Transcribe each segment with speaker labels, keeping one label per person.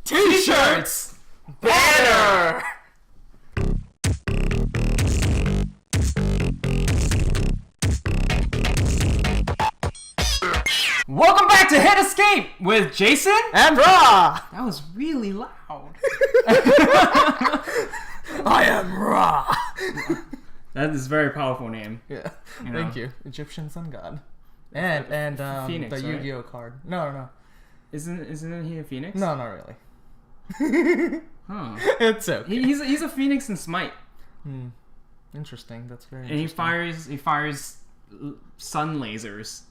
Speaker 1: T-shirts! Banner! Welcome back to hitESC with Jason
Speaker 2: and Ra!
Speaker 1: That was really loud.
Speaker 2: I am Ra!
Speaker 1: That is a very powerful name.
Speaker 2: Yeah,
Speaker 1: you know.
Speaker 2: Thank you. Egyptian sun god. And
Speaker 1: Phoenix,
Speaker 2: the
Speaker 1: right?
Speaker 2: Yu-Gi-Oh card. No.
Speaker 1: Isn't he a phoenix?
Speaker 2: No, not really.
Speaker 1: Huh.
Speaker 2: It's okay.
Speaker 1: He's a phoenix in Smite.
Speaker 2: Interesting. That's very
Speaker 1: And
Speaker 2: interesting.
Speaker 1: he fires sun lasers.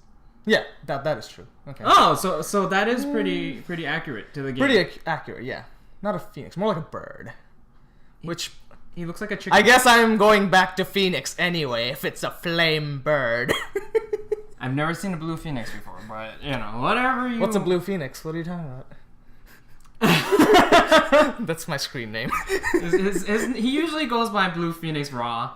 Speaker 2: Yeah, that is true. Okay.
Speaker 1: Oh, so that is pretty accurate to the game.
Speaker 2: Pretty accurate, yeah. Not a phoenix, more like a bird. Which
Speaker 1: he looks like a chicken.
Speaker 2: I guess I'm going back to phoenix anyway if it's a flame bird.
Speaker 1: I've never seen a blue phoenix before, but you know, whatever you.
Speaker 2: What's a blue phoenix? What are you talking about? That's my screen name.
Speaker 1: He usually goes by Blue Phoenix Raw.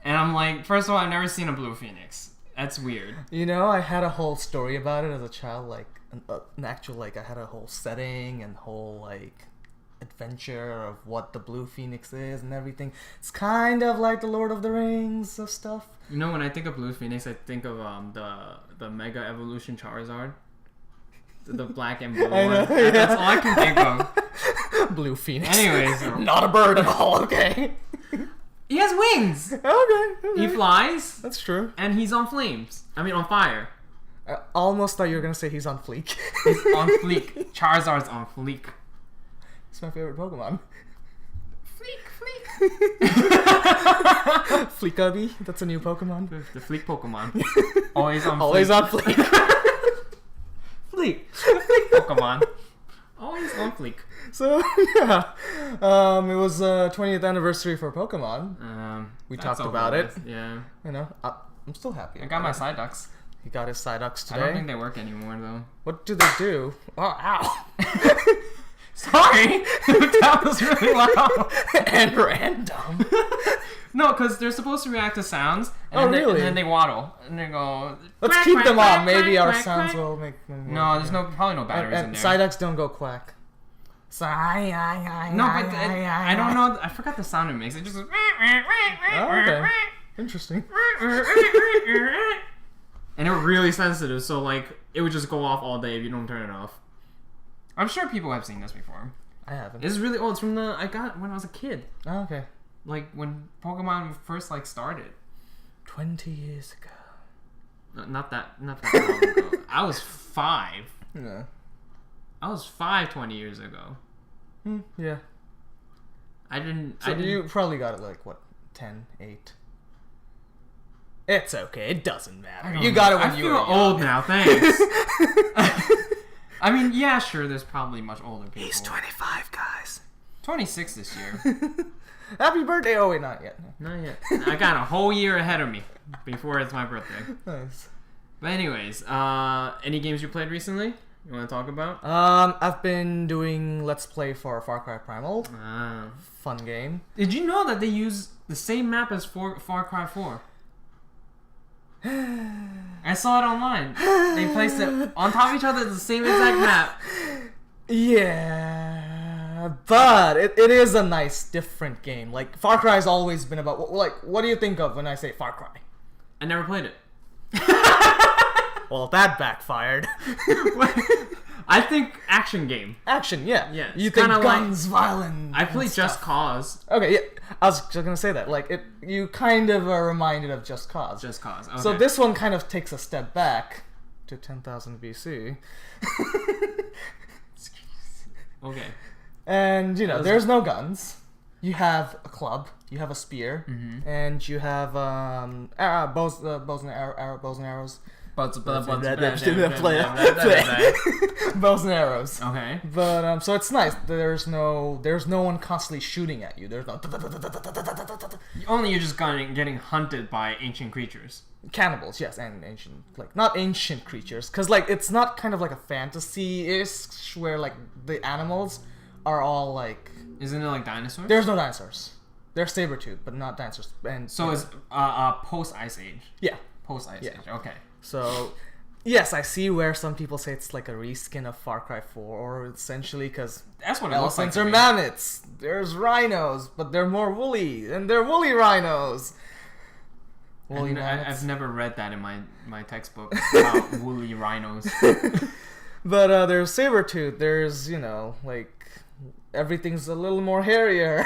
Speaker 1: And I'm like, first of all, I've never seen a blue phoenix. That's weird.
Speaker 2: You know, I had a whole story about it as a child, like an actual, like, I had a whole setting and whole, like, adventure of what the Blue Phoenix is and everything. It's kind of like the Lord of the Rings of stuff.
Speaker 1: You know, when I think of Blue Phoenix, I think of the Mega Evolution Charizard. The black and blue one.
Speaker 2: Yeah.
Speaker 1: That's all I can think of.
Speaker 2: Blue Phoenix.
Speaker 1: Anyways.
Speaker 2: Not a bird at all, okay?
Speaker 1: He has wings!
Speaker 2: Okay.
Speaker 1: He flies.
Speaker 2: That's true.
Speaker 1: And he's on flames. I mean, on fire.
Speaker 2: I almost thought you were going to say he's on fleek.
Speaker 1: He's on fleek. Charizard's on fleek.
Speaker 2: It's my favorite Pokemon.
Speaker 1: Fleek.
Speaker 2: Fleekaby, that's a new Pokemon.
Speaker 1: The fleek Pokemon. Always on fleek.
Speaker 2: Always on fleek.
Speaker 1: Fleek. Fleek Pokemon. Always on fleek.
Speaker 2: So, yeah. It was 20th anniversary for Pokemon. We talked about it.
Speaker 1: Yeah.
Speaker 2: You know, I'm still happy.
Speaker 1: I got my Psyducks.
Speaker 2: He got his Psyducks today.
Speaker 1: I don't think they work anymore, though.
Speaker 2: What do they do? Oh, ow.
Speaker 1: Sorry! That was really loud.
Speaker 2: And random.
Speaker 1: No, because they're supposed to react to sounds. And
Speaker 2: really?
Speaker 1: And then they waddle. And they go...
Speaker 2: Let's
Speaker 1: quack,
Speaker 2: keep
Speaker 1: quack,
Speaker 2: them
Speaker 1: quack,
Speaker 2: on. Maybe
Speaker 1: quack,
Speaker 2: our
Speaker 1: quack,
Speaker 2: sounds
Speaker 1: quack.
Speaker 2: will make them work.
Speaker 1: No, there's probably no batteries in
Speaker 2: and
Speaker 1: there.
Speaker 2: Psyducks don't go quack.
Speaker 1: No, but I don't know. I forgot the sound it makes. It just goes...
Speaker 2: Oh, okay. Interesting.
Speaker 1: And they're really sensitive, so like it would just go off all day if you don't turn it off. I'm sure people have seen this before.
Speaker 2: I haven't.
Speaker 1: This is really old. It's from I got it when I was a kid.
Speaker 2: Oh, okay.
Speaker 1: Like when Pokemon first like started.
Speaker 2: 20 years ago.
Speaker 1: Not that long ago. I was 5.
Speaker 2: Yeah.
Speaker 1: I was 5 20 years ago.
Speaker 2: Yeah.
Speaker 1: I didn't.
Speaker 2: You probably got it like what, 10, 8. It's okay. It doesn't matter. You got it when you were young.
Speaker 1: I feel old now. Thanks. I mean, yeah, sure. There's probably much older people.
Speaker 2: He's 25, guys.
Speaker 1: 26 this year.
Speaker 2: Happy birthday! Oh wait, not yet.
Speaker 1: Not yet. I got a whole year ahead of me before it's my birthday.
Speaker 2: Nice.
Speaker 1: But anyways, any games you played recently? You want to talk about?
Speaker 2: I've been doing Let's Play for Far Cry Primal. Fun game.
Speaker 1: Did you know that they use the same map as Far Cry 4? I saw it online. They placed it on top of each other, the same exact map.
Speaker 2: Yeah, but it is a nice, different game. Like, Far Cry's always been about... what do you think of when I say Far Cry?
Speaker 1: I never played it.
Speaker 2: Well, that backfired.
Speaker 1: I think action game.
Speaker 2: Action, yeah.
Speaker 1: Yeah.
Speaker 2: You think guns, violence.
Speaker 1: I played Just Cause.
Speaker 2: Okay, yeah. I was just gonna say that. Like, you kind of are reminded of Just Cause.
Speaker 1: Just Cause. Okay.
Speaker 2: So this one kind of takes a step back to 10,000 BC.
Speaker 1: Okay.
Speaker 2: And, you know, there's no guns. You have a club. You have a spear. And you have bows and arrows. Bows and arrows.
Speaker 1: Okay.
Speaker 2: But so it's nice. There's no one constantly shooting at you. There's no
Speaker 1: Only you're just getting hunted by ancient creatures.
Speaker 2: Cannibals, yes, and ancient, like, not ancient creatures, because like it's not kind of like a fantasy-ish where like the animals are all like.
Speaker 1: Isn't it like dinosaurs?
Speaker 2: There's no dinosaurs. They're saber-toothed, but not dinosaurs. And
Speaker 1: so it's post Ice Age.
Speaker 2: Yeah.
Speaker 1: Post Ice Age. Okay.
Speaker 2: So Yes, I see where some people say it's like a reskin of Far Cry 4, or essentially because
Speaker 1: That's what it looks like.
Speaker 2: elephants are mammoths. There's rhinos, but they're more woolly, and they're woolly rhinos. Woolly mammoths.
Speaker 1: I've never read that in my textbook about woolly rhinos.
Speaker 2: But there's Sabertooth. There's, like, everything's a little more hairier.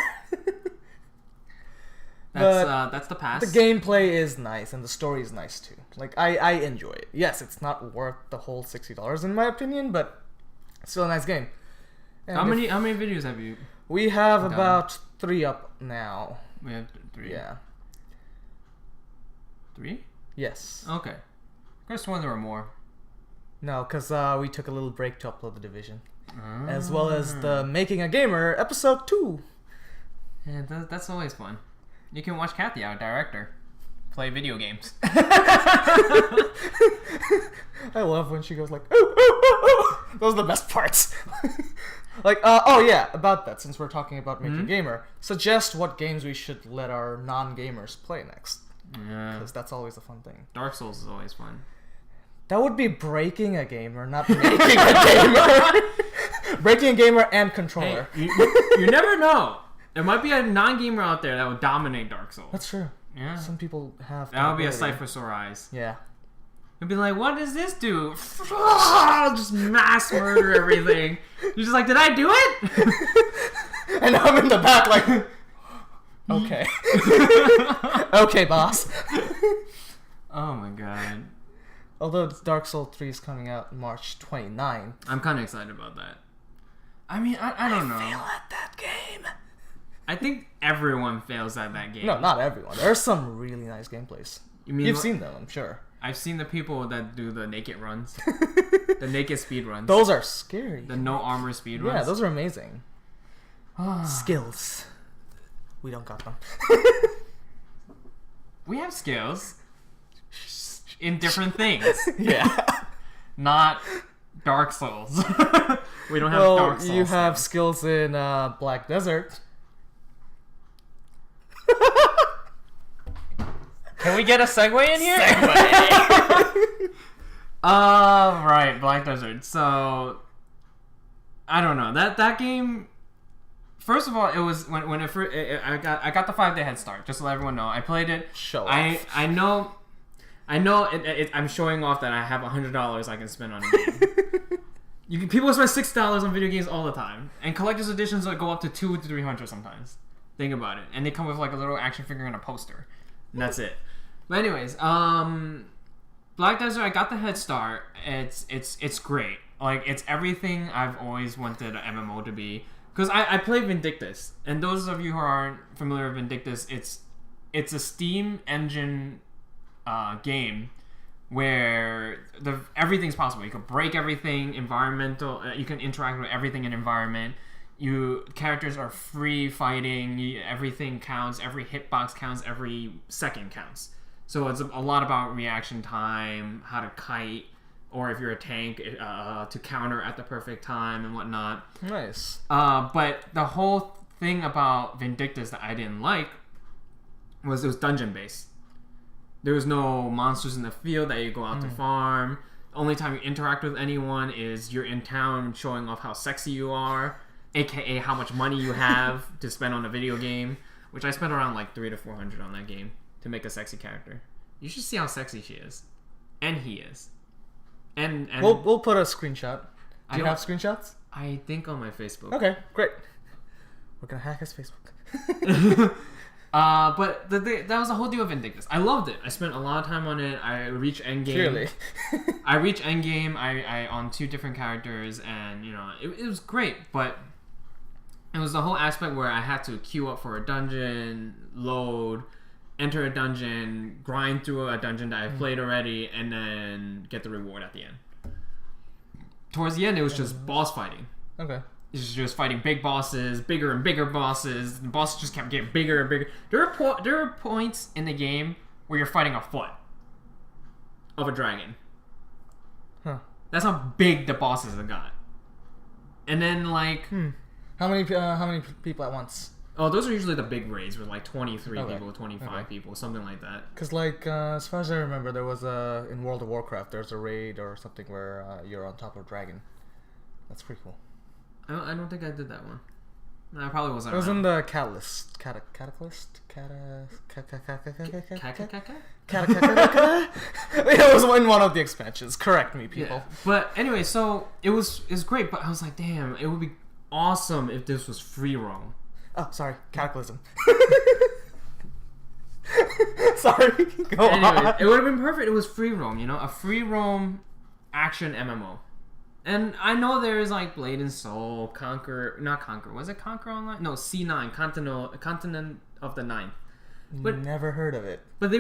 Speaker 1: That's the past.
Speaker 2: The gameplay is nice, and the story is nice, too. Like, I enjoy it. Yes, it's not worth the whole $60, in my opinion, but still a nice game. And
Speaker 1: how many videos have you?
Speaker 2: We have
Speaker 1: done?
Speaker 2: about 3 up now.
Speaker 1: We have 3.
Speaker 2: Yeah.
Speaker 1: 3?
Speaker 2: Yes.
Speaker 1: Okay. I just wonder there were more.
Speaker 2: No, because we took a little break to upload The Division. As well as the Making a Gamer episode 2.
Speaker 1: Yeah, that's always fun. You can watch Kathy, our director, play video games.
Speaker 2: I love when she goes like, ooh, ooh, ooh, ooh. Those are the best parts. Like, oh yeah, about that, since we're talking about Making a Gamer, suggest what games we should let our non-gamers play next.
Speaker 1: Yeah.
Speaker 2: Because that's always a fun thing.
Speaker 1: Dark Souls is always fun.
Speaker 2: That would be breaking a gamer, not making a gamer. Breaking a gamer and controller.
Speaker 1: Hey, you never know. There might be a non-gamer out there that would dominate Dark Souls.
Speaker 2: That's true.
Speaker 1: Yeah.
Speaker 2: Some people have.
Speaker 1: That would be a sight for sore eyes.
Speaker 2: Yeah.
Speaker 1: You'd be like, what does this do? Just mass murder everything. You're just like, did I do it?
Speaker 2: And I'm in the back like, okay. Okay, boss.
Speaker 1: Oh my god.
Speaker 2: Although Dark Souls 3 is coming out March 29th.
Speaker 1: I'm kind of excited about that. I mean, I don't know.
Speaker 2: I fail at that game.
Speaker 1: I think everyone fails at that game.
Speaker 2: No, not everyone. There's some really nice gameplays. You've seen them, I'm sure.
Speaker 1: I've seen the people that do the naked runs. The naked speed runs.
Speaker 2: Those are scary.
Speaker 1: The no armor speed runs.
Speaker 2: Yeah, those are amazing. Skills. We don't got them.
Speaker 1: We have skills in different things.
Speaker 2: Yeah.
Speaker 1: Not Dark Souls. We don't have Dark Souls.
Speaker 2: You have skills in Black Desert.
Speaker 1: Can we get a segue in here? Right, Black Desert. So, I don't know. That game. First of all, it was when it first, I got the 5-day head start. Just to let everyone know, I played it.
Speaker 2: Show off.
Speaker 1: I know. I'm showing off that I have $100 I can spend on a game. People spend $6 on video games all the time, and collector's editions like go up to $200 to $300 sometimes. Think about it, and they come with like a little action figure and a poster, and that's it. But anyways, Black Desert, I got the head start. It's great. Like, it's everything I've always wanted an MMO to be. Because I play Vindictus, and those of you who aren't familiar with Vindictus, it's a Steam engine game where everything's possible. You can break everything, environmental. You can interact with everything in environment. Characters are free fighting. Everything counts. Every hitbox counts. Every second counts. So it's a lot about reaction time, how to kite, or if you're a tank, to counter at the perfect time and whatnot.
Speaker 2: Nice.
Speaker 1: But the whole thing about Vindictus that I didn't like was it was dungeon based. There was no monsters in the field that you go out to farm. The only time you interact with anyone is you're in town showing off how sexy you are, aka how much money you have to spend on a video game, which I spent around like $300 to $400 on that game to make a sexy character. You should see how sexy she is, and he is. And
Speaker 2: we'll put a screenshot. Do you have screenshots?
Speaker 1: I think on my Facebook.
Speaker 2: Okay, great. We're gonna hack his Facebook.
Speaker 1: But that was the whole deal of Vindictus. I loved it. I spent a lot of time on it. I reached endgame.
Speaker 2: Clearly.
Speaker 1: I reached endgame. I on 2 different characters, and it was great. But it was the whole aspect where I had to queue up for a dungeon, load, enter a dungeon, grind through a dungeon that I've played already, and then get the reward at the end. Towards the end, it was just boss fighting.
Speaker 2: Okay.
Speaker 1: It's just fighting big bosses, bigger and bigger bosses. The bosses just kept getting bigger and bigger. There are points in the game where you're fighting a foot of a dragon.
Speaker 2: Huh.
Speaker 1: That's how big the bosses have got. And then like
Speaker 2: How many people at once?
Speaker 1: Oh, those are usually the big raids with like 23
Speaker 2: Okay.
Speaker 1: people, 25 people, something like that.
Speaker 2: Because, like, as far as I remember, there was in World of Warcraft, there's a raid or something where you're on top of a dragon. That's pretty cool.
Speaker 1: I don't think I did that one. No, I probably wasn't.
Speaker 2: It was
Speaker 1: around.
Speaker 2: in the Catalyst. Cataclysm? It was in one of the expansions. Correct me, people.
Speaker 1: Yeah. But anyway, so it's great, but I was like, damn, it would be awesome if this was free roam.
Speaker 2: Oh, sorry. Cataclysm. Sorry. Go
Speaker 1: Anyway,
Speaker 2: on.
Speaker 1: it would have been perfect. It was free roam, a free roam action MMO. And I know there is like Blade and Soul, not Conquer. Was it Conquer Online? No, C9, Continent of the Ninth. But
Speaker 2: never heard of it.
Speaker 1: But they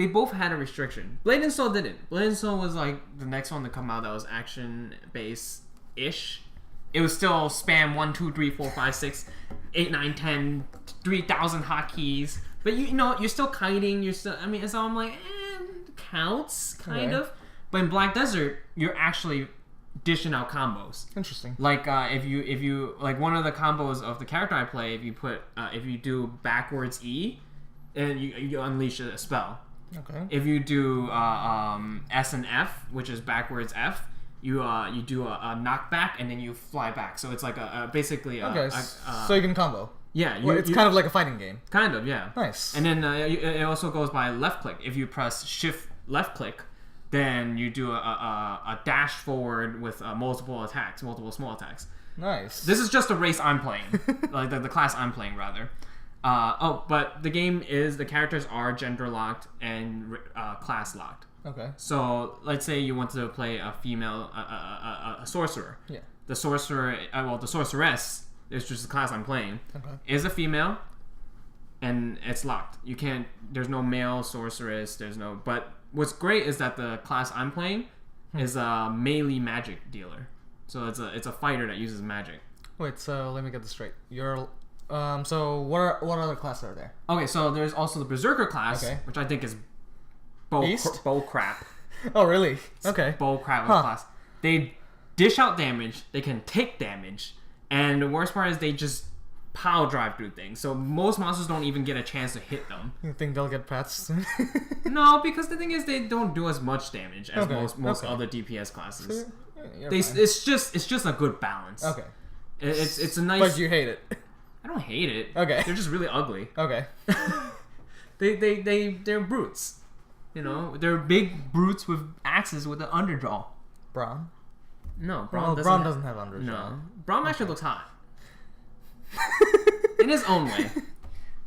Speaker 1: both had a restriction. Blade and Soul didn't. Blade and Soul was like the next one to come out that was action based ish. It was still spam 1, 2, 3, 4, 5, 6, 8, 9, 10, 3,000 hotkeys. But you're still kiting. You're still. I mean, so I'm like, counts kind of. But in Black Desert, you're actually dishing out combos.
Speaker 2: Interesting.
Speaker 1: Like if you like one of the combos of the character I play, if you do backwards E, and you unleash a spell.
Speaker 2: Okay.
Speaker 1: If you do S and F, which is backwards F, you do a knockback and then you fly back. So it's like basically
Speaker 2: so you can combo.
Speaker 1: Yeah,
Speaker 2: it's kind of like a fighting game.
Speaker 1: Kind of, yeah.
Speaker 2: Nice.
Speaker 1: And then it also goes by left click. If you press shift left click, then you do a dash forward with multiple small attacks.
Speaker 2: Nice.
Speaker 1: This is just the race I'm playing, like the class I'm playing rather. But the game the characters are gender locked and class locked.
Speaker 2: Okay.
Speaker 1: So let's say you want to play a female, a sorcerer.
Speaker 2: Yeah.
Speaker 1: The sorcerer, the sorceress, is just the class I'm playing.
Speaker 2: Okay.
Speaker 1: Is a female, and it's locked. You can't. There's no male sorceress. But what's great is that the class I'm playing is a melee magic dealer. So it's a fighter that uses magic.
Speaker 2: Wait, so let me get this straight. So what other classes are there?
Speaker 1: Okay, so there's also the Berserker class, which I think is bull crap.
Speaker 2: Oh, really? Okay.
Speaker 1: Bull crap class. They dish out damage. They can take damage, and the worst part is they just power drive through things. So most monsters don't even get a chance to hit them.
Speaker 2: You think they'll get patched?
Speaker 1: No, because the thing is they don't do as much damage as most other DPS classes.
Speaker 2: So,
Speaker 1: it's just a good balance.
Speaker 2: Okay.
Speaker 1: It's a nice.
Speaker 2: But you hate it.
Speaker 1: I don't hate it.
Speaker 2: Okay.
Speaker 1: They're just really ugly.
Speaker 2: Okay.
Speaker 1: They're brutes. They're big brutes with axes with an underjaw.
Speaker 2: Braum?
Speaker 1: No, Braum
Speaker 2: doesn't have underjaw.
Speaker 1: No, Braum actually looks hot. In his own way.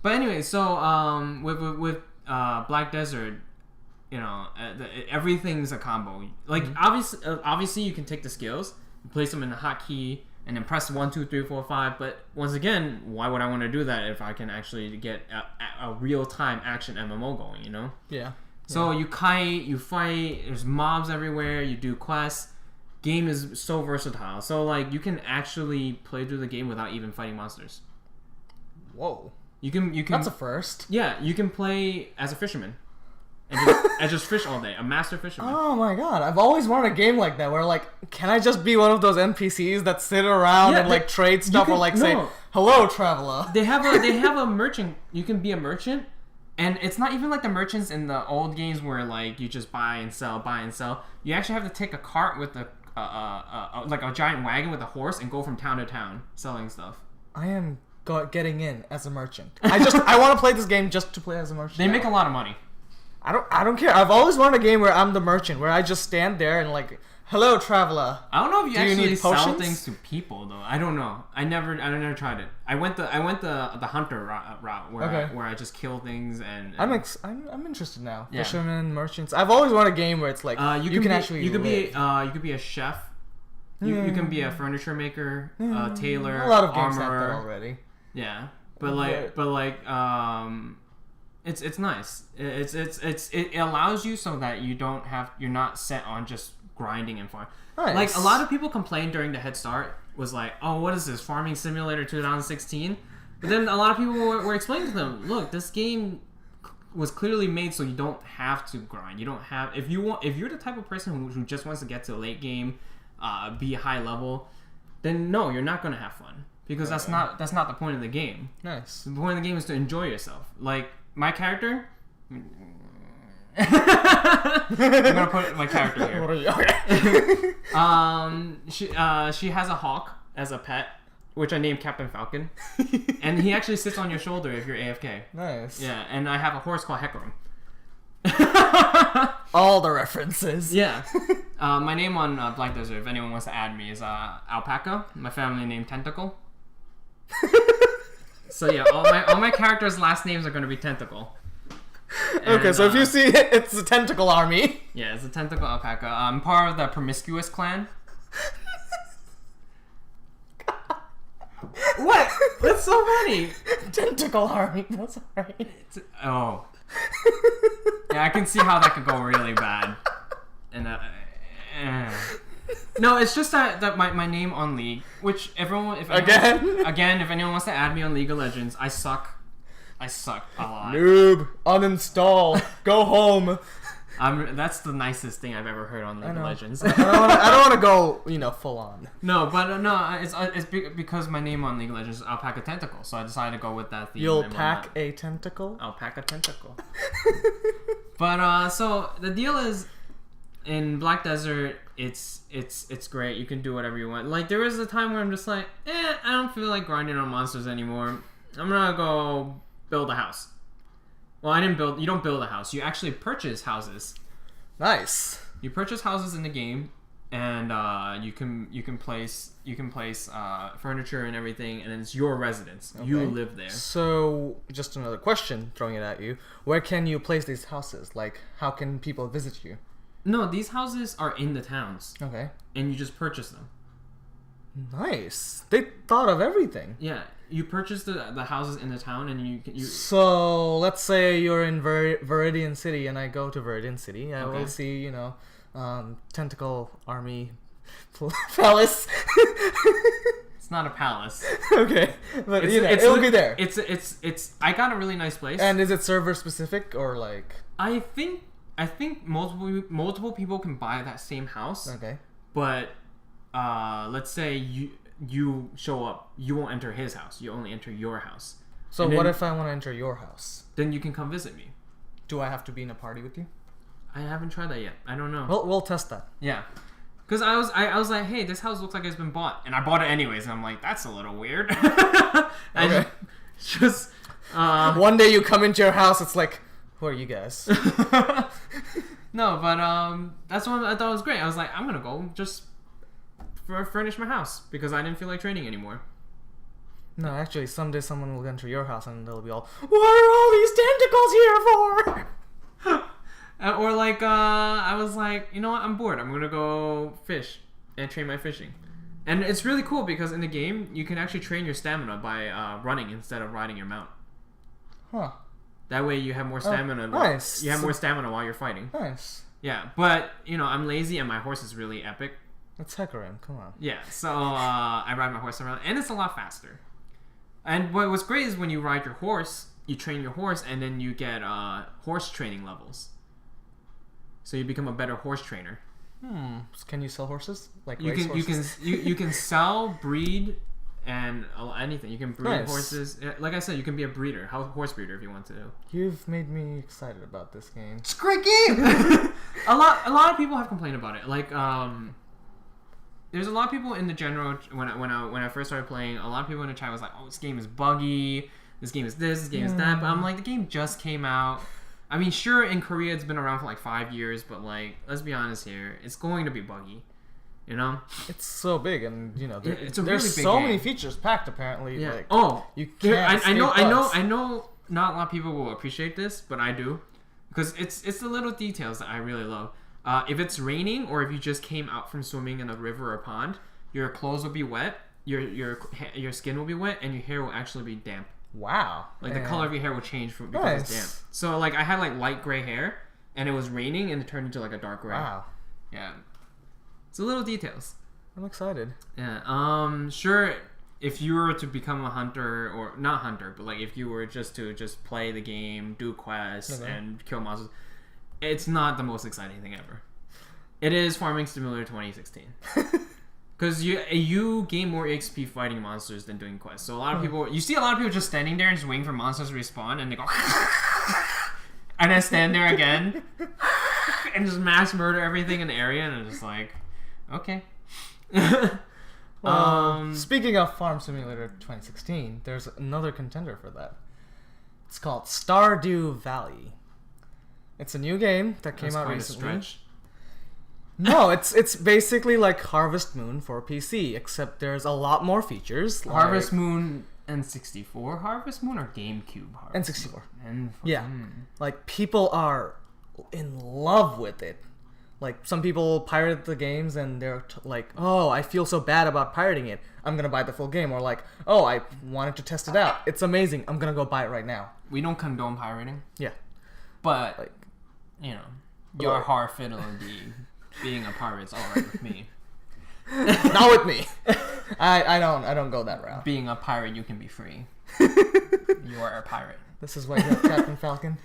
Speaker 1: But anyway, so with Black Desert, everything's a combo. Like obviously you can take the skills, place them in the hotkey, and then press 1, 2, 3, 4, 5. But once again, why would I want to do that if I can actually get a real time action MMO going?
Speaker 2: Yeah.
Speaker 1: So you kite, you fight. There's mobs everywhere. You do quests. Game is so versatile. So like you can actually play through the game without even fighting monsters.
Speaker 2: Whoa.
Speaker 1: You can.
Speaker 2: That's a first.
Speaker 1: Yeah, you can play as a fisherman. And just fish all day. A master fisherman.
Speaker 2: Oh my god. I've always wanted a game like that where like, can I just be one of those NPCs that sit around and like trade stuff or like say, hello traveler.
Speaker 1: They have a merchant. You can be a merchant. And it's not even like the merchants in the old games where like you just buy and sell. You actually have to take a cart with like a giant wagon with a horse and go from town to town selling stuff.
Speaker 2: I am getting in as a merchant. I want to play this game just to play as a merchant.
Speaker 1: They make a lot of money.
Speaker 2: I don't care. I've always wanted a game where I'm the merchant, where I just stand there and like, hello traveler.
Speaker 1: I don't know if you actually
Speaker 2: need
Speaker 1: sell
Speaker 2: potions?
Speaker 1: things to people though. I don't know. I never tried it. I went the hunter route where I just kill things and
Speaker 2: I'm interested now.
Speaker 1: Yeah.
Speaker 2: Fishermen, merchants. I've always wanted a game where it's like you could be a chef.
Speaker 1: You can be a furniture maker, a tailor,
Speaker 2: a lot of games
Speaker 1: armorer.
Speaker 2: have that already.
Speaker 1: Yeah, it's nice. It allows you so that you're not set on just grinding and farming.
Speaker 2: Nice.
Speaker 1: Like a lot of people complained during the Head Start was like, oh, what is this, Farming Simulator 2016? But then a lot of people were explaining to them, look, this game was clearly made so you don't have to grind. You don't have if you're the type of person who just wants to get to late game, be high level, then no, you're not gonna have fun. because that's not the point of the game.
Speaker 2: Nice.
Speaker 1: The point of the game is to enjoy yourself. Like my character. I'm gonna put my character here. She has a hawk as a pet, which I named Captain Falcon, and he actually sits on your shoulder if you're AFK.
Speaker 2: Nice.
Speaker 1: Yeah, and I have a horse called Hecarim.
Speaker 2: All the references.
Speaker 1: Yeah. My name on Black Desert, if anyone wants to add me, is Alpaca. My family name Tentacle. So yeah, all my characters' last names are going to be Tentacle.
Speaker 2: Okay,
Speaker 1: And,
Speaker 2: so if you see it, it's the tentacle army.
Speaker 1: Yeah, it's a Tentacle Alpaca. I'm part of the Promiscuous clan. What? That's so funny.
Speaker 2: Tentacle army. That's alright.
Speaker 1: Oh. Yeah, I can see how that could go really bad. And no, it's just that my name on League, which everyone if anyone wants to add me on League of Legends, I suck a lot.
Speaker 2: Noob, uninstall, go home.
Speaker 1: That's the nicest thing I've ever heard on League of Legends.
Speaker 2: I don't want to go, full on.
Speaker 1: No, but no, it's because my name on League of Legends is Alpaca Tentacle, so I decided to go with that theme.
Speaker 2: You'll pack a tentacle?
Speaker 1: Alpaca Tentacle. But so the deal is, in Black Desert, it's great. You can do whatever you want. Like there was a time where I'm just like, I don't feel like grinding on monsters anymore. I'm gonna go build a house. Well, you don't build a house. You actually purchase houses.
Speaker 2: Nice.
Speaker 1: You purchase houses in the game, and you can place furniture and everything, and it's your residence. Okay. You live there.
Speaker 2: So, just another question, throwing it at you. Where can you place these houses? Like, how can people visit you?
Speaker 1: No, these houses are in the towns.
Speaker 2: Okay.
Speaker 1: And you just purchase them.
Speaker 2: Nice. They thought of everything.
Speaker 1: Yeah. You purchase the houses in the town, and you. So
Speaker 2: let's say you're in Viridian City, and I go to Viridian City. I will see, tentacle army palace.
Speaker 1: It's not a palace.
Speaker 2: Okay, but it'll be there.
Speaker 1: It's. I got a really nice place.
Speaker 2: And is it server specific or like?
Speaker 1: I think multiple people can buy that same house.
Speaker 2: Okay.
Speaker 1: But let's say you show up, you won't enter his house. You only enter your house.
Speaker 2: So what if I want to enter your house?
Speaker 1: Then you can come visit me.
Speaker 2: Do I have to be in a party with you?
Speaker 1: I haven't tried that yet. I don't know.
Speaker 2: We'll test that.
Speaker 1: Yeah. Because I was like, hey, this house looks like it's been bought. And I bought it anyways. And I'm like, that's a little weird.
Speaker 2: Okay.
Speaker 1: Just...
Speaker 2: one day you come into your house, it's like, who are you guys?
Speaker 1: No, but that's what I thought was great. I was like, I'm going to go just... furnish my house because I didn't feel like training anymore.
Speaker 2: No, actually, someday someone will enter your house and they'll be all, what are all these tentacles here for?
Speaker 1: Or like, I was like, you know what? I'm bored. I'm gonna go fish and train my fishing. And it's really cool because in the game you can actually train your stamina by running instead of riding your mount.
Speaker 2: Huh.
Speaker 1: That way you have more stamina.
Speaker 2: Nice.
Speaker 1: You have more stamina while you're fighting.
Speaker 2: Nice.
Speaker 1: Yeah, but I'm lazy and my horse is really epic.
Speaker 2: It's Hecarim, come on.
Speaker 1: Yeah, so I ride my horse around, and it's a lot faster. And what's great is when you ride your horse, you train your horse, and then you get horse training levels. So you become a better horse trainer.
Speaker 2: So can you sell horses? Like
Speaker 1: horses? You can sell, breed, and anything. You can breed horses. Like I said, you can be a breeder, horse breeder if you want to.
Speaker 2: You've made me excited about this game.
Speaker 1: It's a great game. a lot of people have complained about it. Like there's a lot of people in the general when I first started playing. A lot of people in the chat was like, "Oh, this game is buggy. This game is this. This game is that." But I'm like, the game just came out. I mean, sure, in Korea it's been around for like 5 years, but like, let's be honest here, it's going to be buggy.
Speaker 2: It's so big, and
Speaker 1: it's a really big
Speaker 2: there's so
Speaker 1: game.
Speaker 2: many features packed. Apparently,
Speaker 1: yeah.
Speaker 2: Like, you can't.
Speaker 1: I know. Not a lot of people will appreciate this, but I do, because it's the little details that I really love. If it's raining, or if you just came out from swimming in a river or pond, your clothes will be wet, your skin will be wet, and your hair will actually be damp.
Speaker 2: Wow.
Speaker 1: Like the color of your hair will change because it's damp. So like I had like light gray hair, and it was raining, and it turned into like a dark gray.
Speaker 2: Wow.
Speaker 1: Yeah. It's the little details.
Speaker 2: I'm excited.
Speaker 1: Yeah. Sure. If you were to become a hunter, or not hunter, but like if you were just to play the game, do quests, and kill monsters, it's not the most exciting thing ever. It is Farming Simulator 2016. Because you gain more XP fighting monsters than doing quests. So a lot of people, you see a lot of people just standing there and just waiting for monsters to respawn, and they go, and then stand there again, and just mass murder everything in the area, and I'm just like, okay.
Speaker 2: Speaking of Farm Simulator 2016, there's another contender for that. It's called Stardew Valley. It's a new game that came out recently. No, it's basically like Harvest Moon for PC, except there's a lot more features. Like
Speaker 1: Harvest Moon N64 Harvest Moon or GameCube Harvest
Speaker 2: N64.
Speaker 1: Moon?
Speaker 2: Yeah, like people are in love with it. Like some people pirate the games and they're like, "Oh, I feel so bad about pirating it. I'm gonna buy the full game." Or like, "Oh, I wanted to test it out. It's amazing. I'm gonna go buy it right now."
Speaker 1: We don't condone pirating.
Speaker 2: Yeah,
Speaker 1: but like, you know, your heart fidelity. Being a pirate's alright with me.
Speaker 2: Not with me. I don't go that route.
Speaker 1: Being a pirate, you can be free. You are a pirate.
Speaker 2: This is why you have Captain Falcon.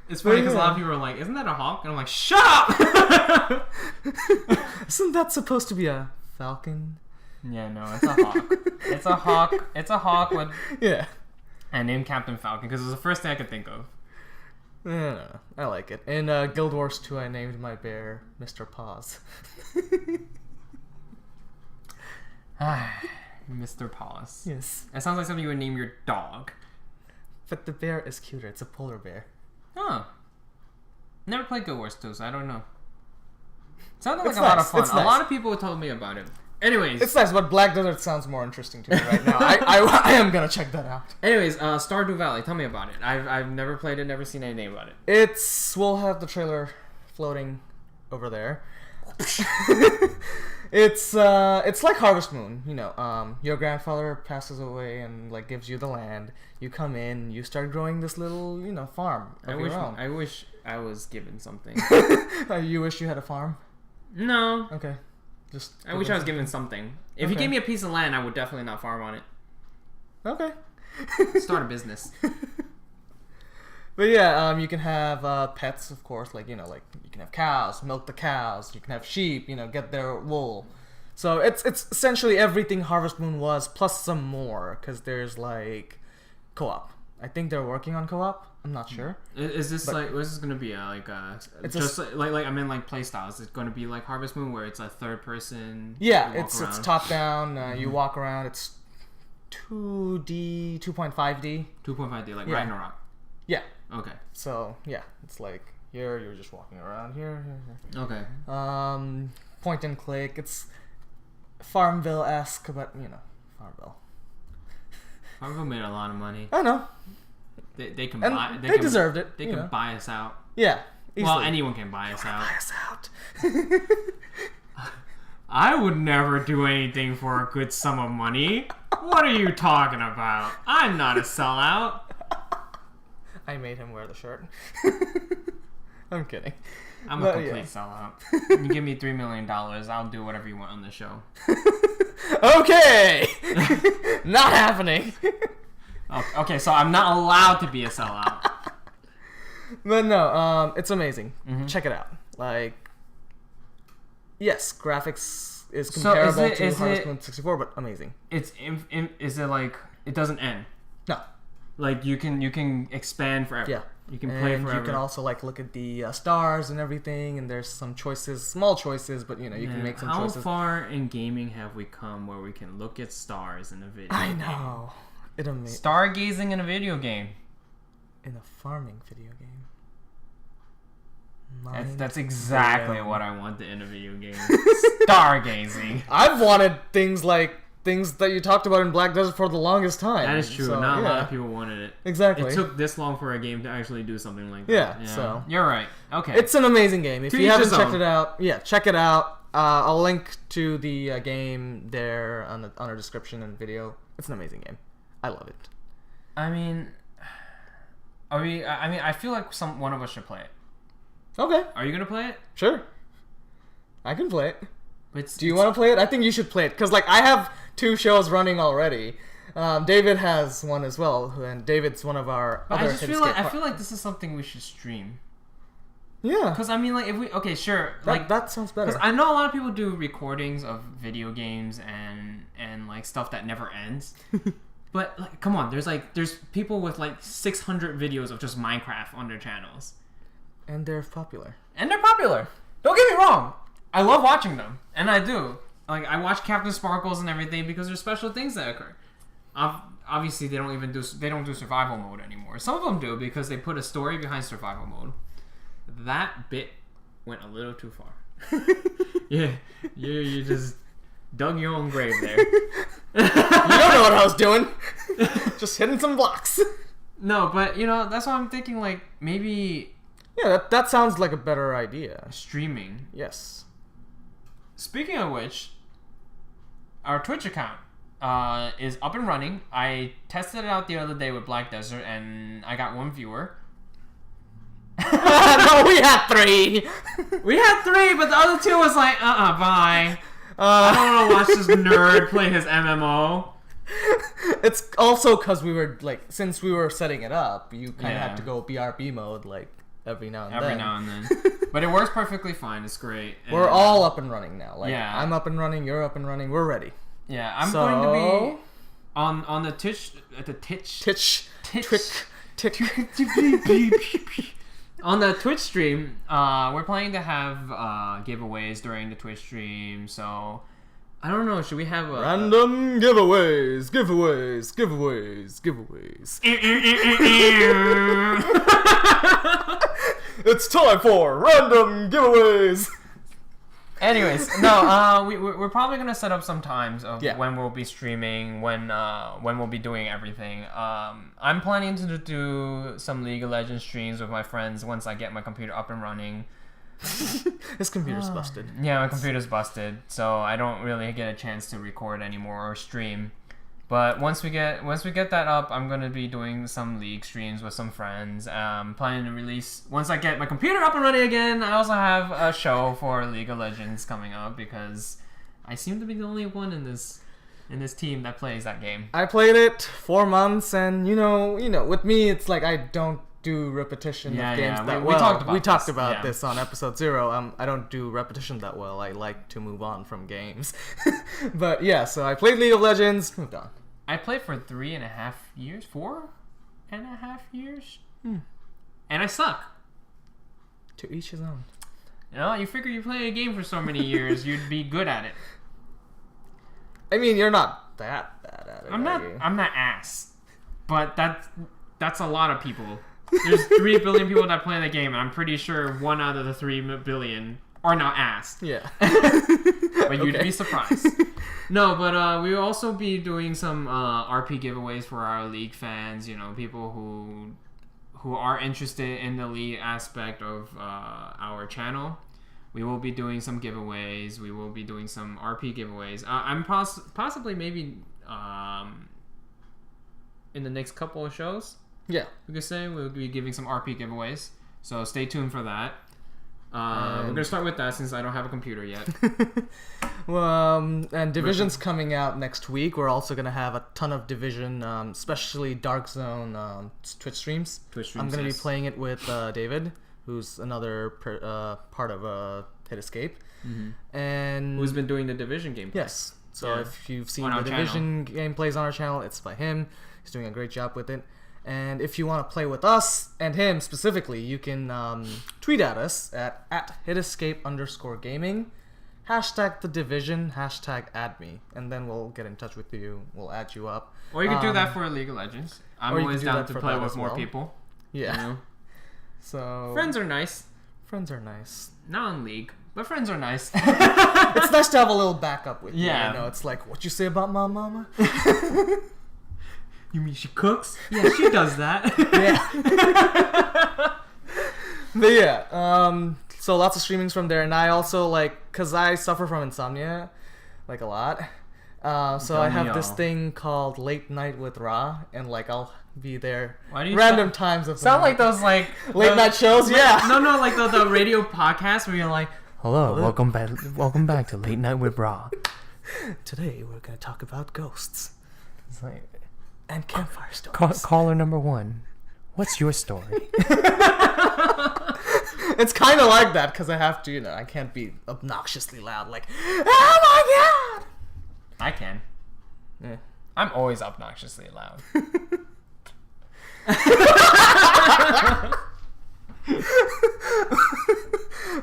Speaker 1: It's funny because a lot of people are like, "Isn't that a hawk?" And I'm like, "Shut up!"
Speaker 2: Isn't that supposed to be a falcon?
Speaker 1: Yeah, no, it's a hawk. It's a hawk. It's a hawk with and named Captain Falcon because it was the first thing I could think of.
Speaker 2: No, I like it. In Guild Wars 2, I named my bear Mr. Paws.
Speaker 1: Mr. Paws.
Speaker 2: Yes.
Speaker 1: It sounds like something you would name your dog.
Speaker 2: But the bear is cuter. It's a polar bear.
Speaker 1: Huh. Never played Guild Wars 2, so I don't know. It sounded like
Speaker 2: it's
Speaker 1: a lot
Speaker 2: nice.
Speaker 1: of fun.
Speaker 2: It's
Speaker 1: a
Speaker 2: nice.
Speaker 1: lot of people told me about it. Anyways.
Speaker 2: It's nice, but Black Desert sounds more interesting to me right now. I am gonna check that out.
Speaker 1: Anyways, Stardew Valley, tell me about it. I've never played it, never seen anything about it.
Speaker 2: We'll have the trailer floating over there. It's like Harvest Moon, you know. Your grandfather passes away and like gives you the land. You come in, you start growing this little, you know, farm of your own.
Speaker 1: I wish I was given something.
Speaker 2: You wish you had a farm?
Speaker 1: No.
Speaker 2: Okay.
Speaker 1: I wish I was given something. If you gave me a piece of land, I would definitely not farm on it.
Speaker 2: Okay.
Speaker 1: Start a business.
Speaker 2: But yeah, you can have pets, of course. Like, you know, like you can have cows, milk the cows. You can have sheep, you know, get their wool. So it's essentially everything Harvest Moon was, plus some more, because there's like co-op. I think they're working on co-op. I'm not sure.
Speaker 1: Is this like? What is this gonna be? Like play style. Is it going to be like Harvest Moon, where it's a third person?
Speaker 2: Yeah, it's top down. You walk around. It's 2D, 2.5D.
Speaker 1: 2.5D, like Ragnarok.
Speaker 2: Yeah.
Speaker 1: Okay.
Speaker 2: So yeah, it's like you're just walking around here.
Speaker 1: Okay.
Speaker 2: Point and click. It's Farmville-esque, but you know, Farmville.
Speaker 1: Farmville made a lot of money.
Speaker 2: I know.
Speaker 1: They can
Speaker 2: and
Speaker 1: buy.
Speaker 2: They deserved it.
Speaker 1: They can buy us out.
Speaker 2: Yeah. Easily.
Speaker 1: Well, anyone can buy us out.
Speaker 2: Buy us out.
Speaker 1: I would never do anything for a good sum of money. What are you talking about? I'm not a sellout.
Speaker 2: I made him wear the shirt. I'm kidding.
Speaker 1: I'm a complete sellout. You give me $3 million, I'll do whatever you want on the show.
Speaker 2: Okay! Not happening.
Speaker 1: Okay, so I'm not allowed to be a sellout.
Speaker 2: But no, it's amazing.
Speaker 1: Mm-hmm.
Speaker 2: Check it out. Like, yes, graphics is comparable to Harvest Moon 64, but amazing.
Speaker 1: Is it like it doesn't end?
Speaker 2: No.
Speaker 1: Like you can expand forever.
Speaker 2: Yeah.
Speaker 1: You can play forever.
Speaker 2: You can also like look at the stars and everything, and there's some choices, small choices, but you know you can make some choices.
Speaker 1: How far in gaming have we come where we can look at stars in a video?
Speaker 2: I know.
Speaker 1: Stargazing in a video game.
Speaker 2: In a farming video game.
Speaker 1: That's exactly what I wanted in a video game. Stargazing.
Speaker 2: I've wanted things that you talked about in Black Desert for the longest time.
Speaker 1: That is true. So, not a lot of people wanted it.
Speaker 2: Exactly.
Speaker 1: It took this long for a game to actually do something like that.
Speaker 2: Yeah, so
Speaker 1: you're right. Okay.
Speaker 2: It's an amazing game. If you haven't checked it out, check it out. I'll link to the game there on our description and video. It's an amazing game. I love it.
Speaker 1: I mean, I feel like one of us should play it.
Speaker 2: Okay.
Speaker 1: Are you gonna play it?
Speaker 2: Sure. I can play it.
Speaker 1: Do
Speaker 2: you want to play it? I think you should play it because I have 2 shows running already. David has one as well, and David's one of our other.
Speaker 1: I feel like this is something we should stream.
Speaker 2: Yeah.
Speaker 1: Because I mean, like, if we sure, like
Speaker 2: that sounds better.
Speaker 1: Because I know a lot of people do recordings of video games and like stuff that never ends. But like, come on, there's people with like 600 videos of just Minecraft on their channels,
Speaker 2: and they're popular.
Speaker 1: Don't get me wrong, I love watching them, and I do. Like, I watch Captain Sparkles and everything because there's special things that occur. Obviously, they don't do survival mode anymore. Some of them do because they put a story behind survival mode. That bit went a little too far. Yeah, you just dug your own grave there.
Speaker 2: You don't know what I was doing. Just hitting some blocks.
Speaker 1: No, but that's why I'm thinking, like, maybe.
Speaker 2: Yeah, that sounds like a better idea.
Speaker 1: Streaming.
Speaker 2: Yes.
Speaker 1: Speaking of which, our Twitch account is up and running. I tested it out the other day with Black Desert, and I got 1 viewer.
Speaker 2: No, we had 3.
Speaker 1: We had 3, but the other 2 was like, bye. I don't want to watch this nerd play his MMO.
Speaker 2: It's also because we were, like, since we were setting it up, you kind of had to go BRB mode, like, every now and then. But it works perfectly fine. It's great. And we're all up and running now. Like,
Speaker 1: yeah.
Speaker 2: I'm up and running, you're up and running, we're ready.
Speaker 1: Yeah, I'm going to be on the Twitch, on the Twitch stream. We're planning to have giveaways during the Twitch stream. So I don't know. Should we have a
Speaker 2: random giveaways? It's time for random giveaways.
Speaker 1: Anyways, no, we're probably gonna set up some times of when we'll be streaming, when we'll be doing everything. I'm planning to do some League of Legends streams with my friends once I get my computer up and running.
Speaker 2: His computer's busted.
Speaker 1: Yeah, my computer's busted, so I don't really get a chance to record anymore or stream. But once we get that up, I'm gonna be doing some League streams with some friends. Planning to release once I get my computer up and running again. I also have a show for League of Legends coming up because I seem to be the only one in this team that plays that game.
Speaker 2: I played it 4 months, and you know, with me, it's like I don't do repetition of games that well. We talked about this on episode 0. I don't do repetition that well. I like to move on from games. But yeah, so I played League of Legends, moved on.
Speaker 1: I played for 3.5 years, 4.5 years, and I suck.
Speaker 2: To each his own.
Speaker 1: You figure you play a game for so many years, you'd be good at it.
Speaker 2: I mean, you're not that bad at it.
Speaker 1: I'm not ass, but that's a lot of people. There's 3 billion people that play the game, and I'm pretty sure 1 out of the 3 billion are not ass.
Speaker 2: Yeah.
Speaker 1: But you'd be surprised. No, but we will also be doing some RP giveaways for our League fans. People who are interested in the League aspect of our channel. We will be doing some giveaways. We will be doing some RP giveaways. I'm possibly maybe in the next couple of shows.
Speaker 2: Yeah,
Speaker 1: we could say we'll be giving some RP giveaways. So stay tuned for that. We're gonna start with that since I don't have a computer yet.
Speaker 2: Well, and Division's coming out next week. We're also gonna have a ton of Division, especially Dark Zone Twitch streams. I'm gonna be playing it with David, who's another part of hitESC, and
Speaker 1: who's been doing the Division gameplay.
Speaker 2: Yes. So if you've seen the Division gameplays on our channel, it's by him. He's doing a great job with it. And if you want to play with us and him specifically, you can tweet at us at hitESC_gaming, #The Division, #add me, and then we'll get in touch with you. We'll add you up.
Speaker 1: Or you can do that for League of Legends. I'm always down to play with more people.
Speaker 2: Yeah. So
Speaker 1: friends are nice. Not in League, but friends are nice.
Speaker 2: It's nice to have a little backup with you.
Speaker 1: Yeah.
Speaker 2: It's like, what you say about my mama?
Speaker 1: You mean she cooks? Yeah, she does that.
Speaker 2: Yeah. But yeah, so lots of streamings from there, and I also cause I suffer from insomnia, a lot. So I have this thing called Late Night with Ra, and I'll be there random times of
Speaker 1: sound like those
Speaker 2: late night shows. Yeah.
Speaker 1: No, like the radio podcast where you're like,
Speaker 3: hello, welcome back to Late Night with Ra.
Speaker 2: Today we're gonna talk about ghosts.
Speaker 3: It's like.
Speaker 2: And campfire stories.
Speaker 3: Caller number 1. What's your story?
Speaker 2: It's kind of like that because I have to, I can't be obnoxiously loud. Like, oh my god!
Speaker 1: I can.
Speaker 2: Yeah.
Speaker 1: I'm always obnoxiously loud.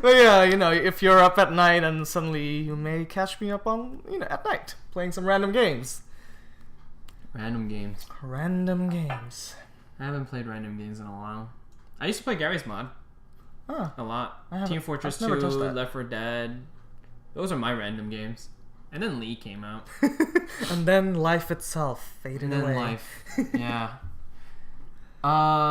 Speaker 2: But yeah, if you're up at night and suddenly you may catch me up on, at night playing some random games.
Speaker 1: Random games.
Speaker 2: Random games.
Speaker 1: I haven't played random games in a while. I used to play Gary's Mod.
Speaker 2: Huh.
Speaker 1: A lot.
Speaker 2: I haven't-
Speaker 1: Team Fortress
Speaker 2: I've
Speaker 1: 2,
Speaker 2: never touched that.
Speaker 1: Left 4 Dead. Those are my random games. And then League came out.
Speaker 2: And then life itself faded
Speaker 1: And then
Speaker 2: away.
Speaker 1: life. Yeah.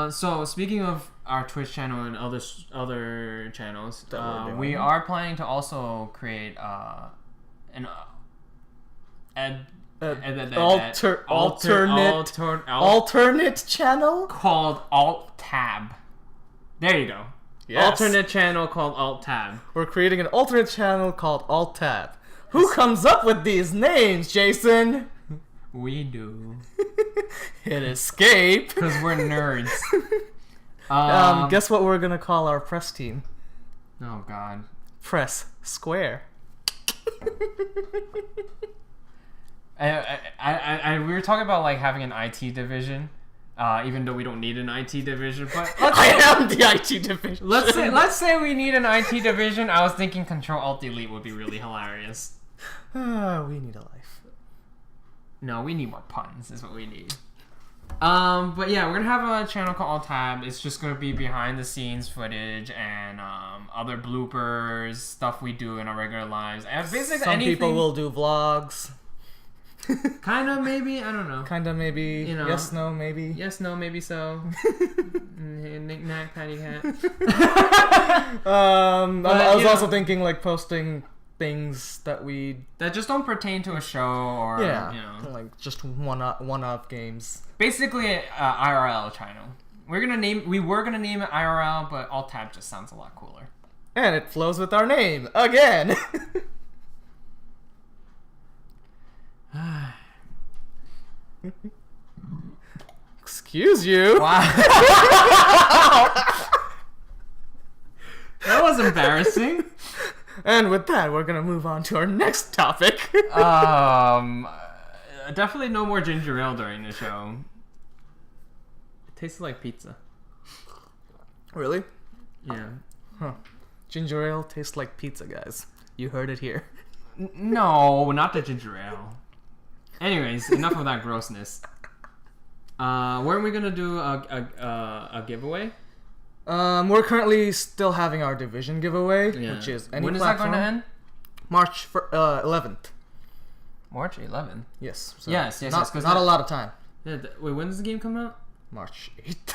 Speaker 1: So speaking of our Twitch channel and other channels,
Speaker 2: That we're doing.
Speaker 1: we are planning to also create an
Speaker 2: alternate channel
Speaker 1: called Alt Tab. There you go.
Speaker 2: Yes.
Speaker 1: Alternate channel called Alt Tab.
Speaker 2: We're creating an alternate channel called Alt Tab. Who comes up with these names, Jason?
Speaker 1: We do.
Speaker 2: Hit escape.
Speaker 1: Because we're nerds.
Speaker 2: Guess what we're gonna call our press team?
Speaker 1: Oh God.
Speaker 2: Press Square.
Speaker 1: We were talking about like having an IT division, even though we don't need an IT division. But
Speaker 2: I am the IT division.
Speaker 1: let's say we need an IT division. I was thinking Control Alt Delete would be really hilarious.
Speaker 2: We need a life.
Speaker 1: No, we need more puns. Is what we need. But yeah, we're gonna have a channel called Alt Tab. It's just gonna be behind the scenes footage and other bloopers, stuff we do in our regular lives, and basically
Speaker 2: Some
Speaker 1: anything.
Speaker 2: people will do vlogs.
Speaker 1: Kind of, maybe. I don't know.
Speaker 2: Kinda, maybe. Yes, no, maybe.
Speaker 1: Yes, no, maybe so. Knick knack, patty cat.
Speaker 2: I was also thinking like posting things that
Speaker 1: just don't pertain to a show or
Speaker 2: like just one-up games.
Speaker 1: Basically IRL channel. We were gonna name it IRL, but Alt Tab just sounds a lot cooler.
Speaker 2: And it flows with our name again. Excuse you.
Speaker 1: Wow. That was embarrassing.
Speaker 2: And with that, we're gonna move on to our next topic.
Speaker 1: Definitely no more ginger ale during the show. It tastes like pizza.
Speaker 2: Really?
Speaker 1: Yeah.
Speaker 2: Huh. Ginger ale tastes like pizza, guys. You heard it here.
Speaker 1: No, not the ginger ale. Anyways, enough of that grossness. Weren't we gonna do a giveaway?
Speaker 2: We're currently still having our division giveaway,
Speaker 1: Yeah.
Speaker 2: which is any
Speaker 1: when is
Speaker 2: platform.
Speaker 1: that going to end?
Speaker 2: March 11th.
Speaker 1: March 11th.
Speaker 2: Yes. So
Speaker 1: Yes.
Speaker 2: Not a lot of time.
Speaker 1: Yeah, wait, when does the game come out?
Speaker 2: March 8th.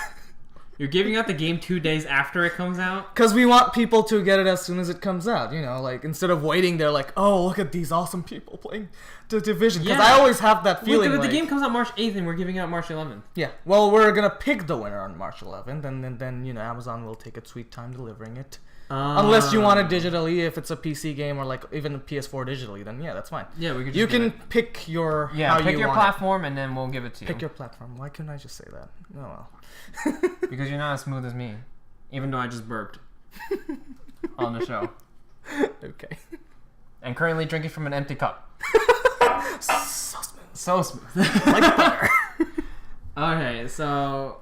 Speaker 1: You're giving out the game 2 days after it comes out?
Speaker 2: Because we want people to get it as soon as it comes out, like, instead of waiting there like, oh, look at these awesome people playing the Division. Because I always have that feeling
Speaker 1: the game comes out March 8th and we're giving it out March 11th.
Speaker 2: Yeah, well, we're going to pick the winner on March 11th, and then Amazon will take its sweet time delivering it. Unless you want it digitally, if it's a PC game or, like, even a PS4 digitally, then yeah, that's fine.
Speaker 1: Yeah, we could
Speaker 2: You
Speaker 1: just give
Speaker 2: can pick your
Speaker 1: pick your platform and then we'll give it to you.
Speaker 2: Pick your platform. Why couldn't I just say that? Oh, well.
Speaker 1: Because you're not as smooth as me. Even though I just burped. On the show.
Speaker 2: Okay.
Speaker 1: And currently drinking from an empty cup.
Speaker 2: So smooth.
Speaker 1: So smooth.
Speaker 2: Like butter.
Speaker 1: Okay, so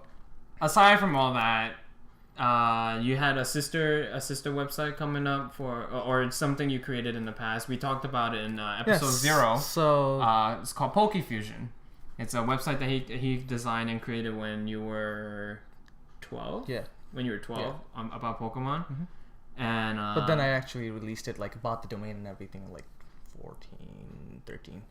Speaker 1: aside from all that, you had a sister website coming up or something you created in the past. We talked about it in episode 0.
Speaker 2: So
Speaker 1: it's called PokeFusion. It's a website that he designed and created when you were 12.
Speaker 2: Yeah.
Speaker 1: When you were 12, about Pokemon. Mm-hmm. And
Speaker 2: but then I actually released it, like bought the domain and everything, in like 14, 13.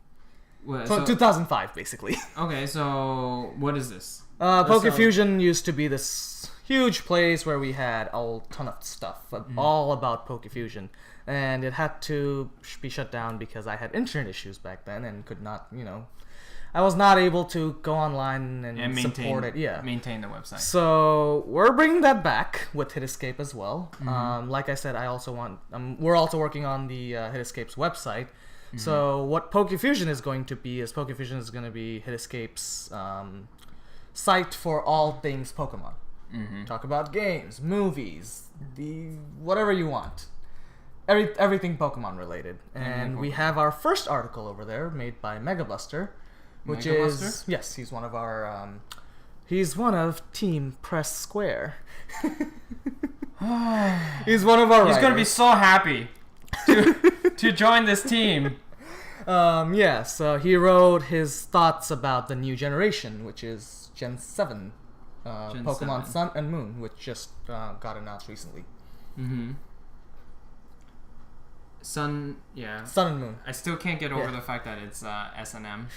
Speaker 2: So 2005, basically.
Speaker 1: Okay, so what is this?
Speaker 2: PokeFusion used to be this huge place where we had a ton of stuff all about PokeFusion, and it had to be shut down because I had internet issues back then and could not, I was not able to go online and support it. Yeah,
Speaker 1: maintain the website.
Speaker 2: So we're bringing that back with hitESC as well. Mm-hmm. Like I said, I also want. We're also working on the hitESC's website. Mm-hmm. So what PokeFusion is going to be is hitESC's site for all things Pokemon. Talk about games, movies, whatever you want. Everything Pokemon related. And we have our first article over there made by Megabuster, which is... Yes, he's one of our... he's one of Team Press Square. He's one of our
Speaker 1: He's
Speaker 2: writers.
Speaker 1: going to be so happy to join this team.
Speaker 2: So he wrote his thoughts about the new generation, which is Gen 7. Pokemon
Speaker 1: 7.
Speaker 2: Sun and Moon, which just got announced recently.
Speaker 1: Sun
Speaker 2: and Moon.
Speaker 1: I still can't get over the fact that it's S&M.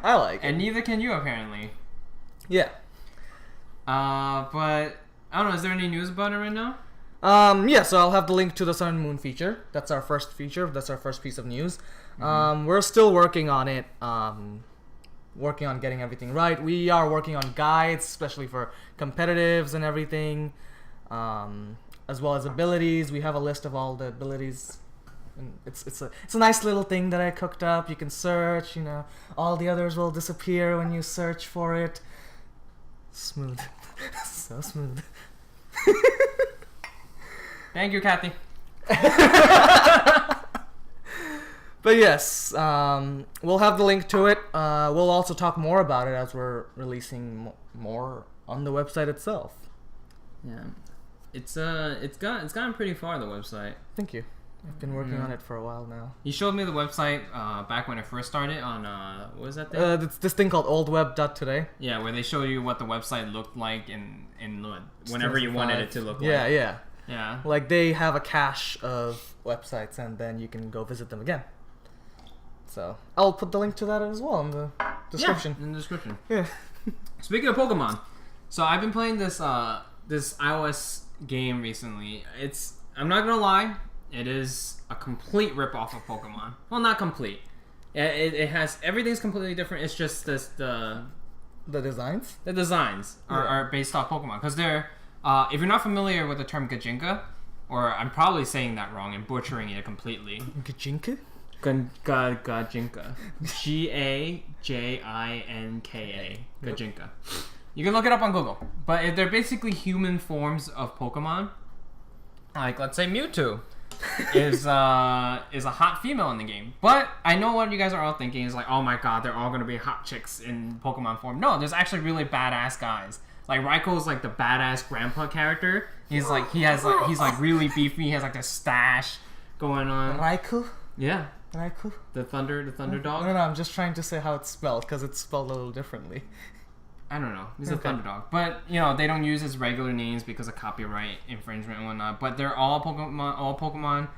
Speaker 2: I like it.
Speaker 1: And neither can you, apparently.
Speaker 2: Yeah.
Speaker 1: But, I don't know, is there any news about it right now?
Speaker 2: So I'll have the link to the Sun and Moon feature. That's our first feature. That's our first piece of news. We're still working on it. Working on getting everything right. We are working on guides, especially for competitives and everything, as well as abilities. We have a list of all the abilities. And it's a nice little thing that I cooked up. You can search. All the others will disappear when you search for it. Smooth, so smooth.
Speaker 1: Thank you, Kathy.
Speaker 2: But yes, we'll have the link to it. We'll also talk more about it as we're releasing more on the website itself.
Speaker 1: Yeah, it's gotten pretty far, the website.
Speaker 2: Thank you. I've been working on it for a while now.
Speaker 1: You showed me the website back when it first started on what was that thing?
Speaker 2: It's this thing called oldweb.today.
Speaker 1: Yeah, where they show you what the website looked like in whenever you wanted it to look like.
Speaker 2: Yeah. Like they have a cache of websites, and then you can go visit them again. So I'll put the link to that as well in the description.
Speaker 1: Yeah, in the description.
Speaker 2: Yeah.
Speaker 1: Speaking of Pokemon, so I've been playing this iOS game recently. I'm not gonna lie, it is a complete rip-off of Pokemon. Well, not complete. It has everything's completely different. It's just the
Speaker 2: designs.
Speaker 1: The designs are based off Pokemon because they're if you're not familiar with the term Gajinka, or I'm probably saying that wrong and butchering it completely.
Speaker 2: Gajinka?
Speaker 1: Gajinka. Gajinka. Gajinka. You can look it up on Google. But they're basically human forms of Pokemon. Like, let's say Mewtwo is a hot female in the game. But I know what you guys are all thinking is like, oh my god, they're all going to be hot chicks in Pokemon form. No, there's actually really badass guys. Like, Raikou like the badass grandpa character. He's really beefy. He has like this stash going on.
Speaker 2: Raikou?
Speaker 1: Yeah.
Speaker 2: Raikou?
Speaker 1: The thunder dog?
Speaker 2: No, I'm just trying to say how it's spelled, because it's spelled a little differently.
Speaker 1: I don't know. He's a thunder dog. But, they don't use his regular names because of copyright infringement and whatnot. But they're all Pokemon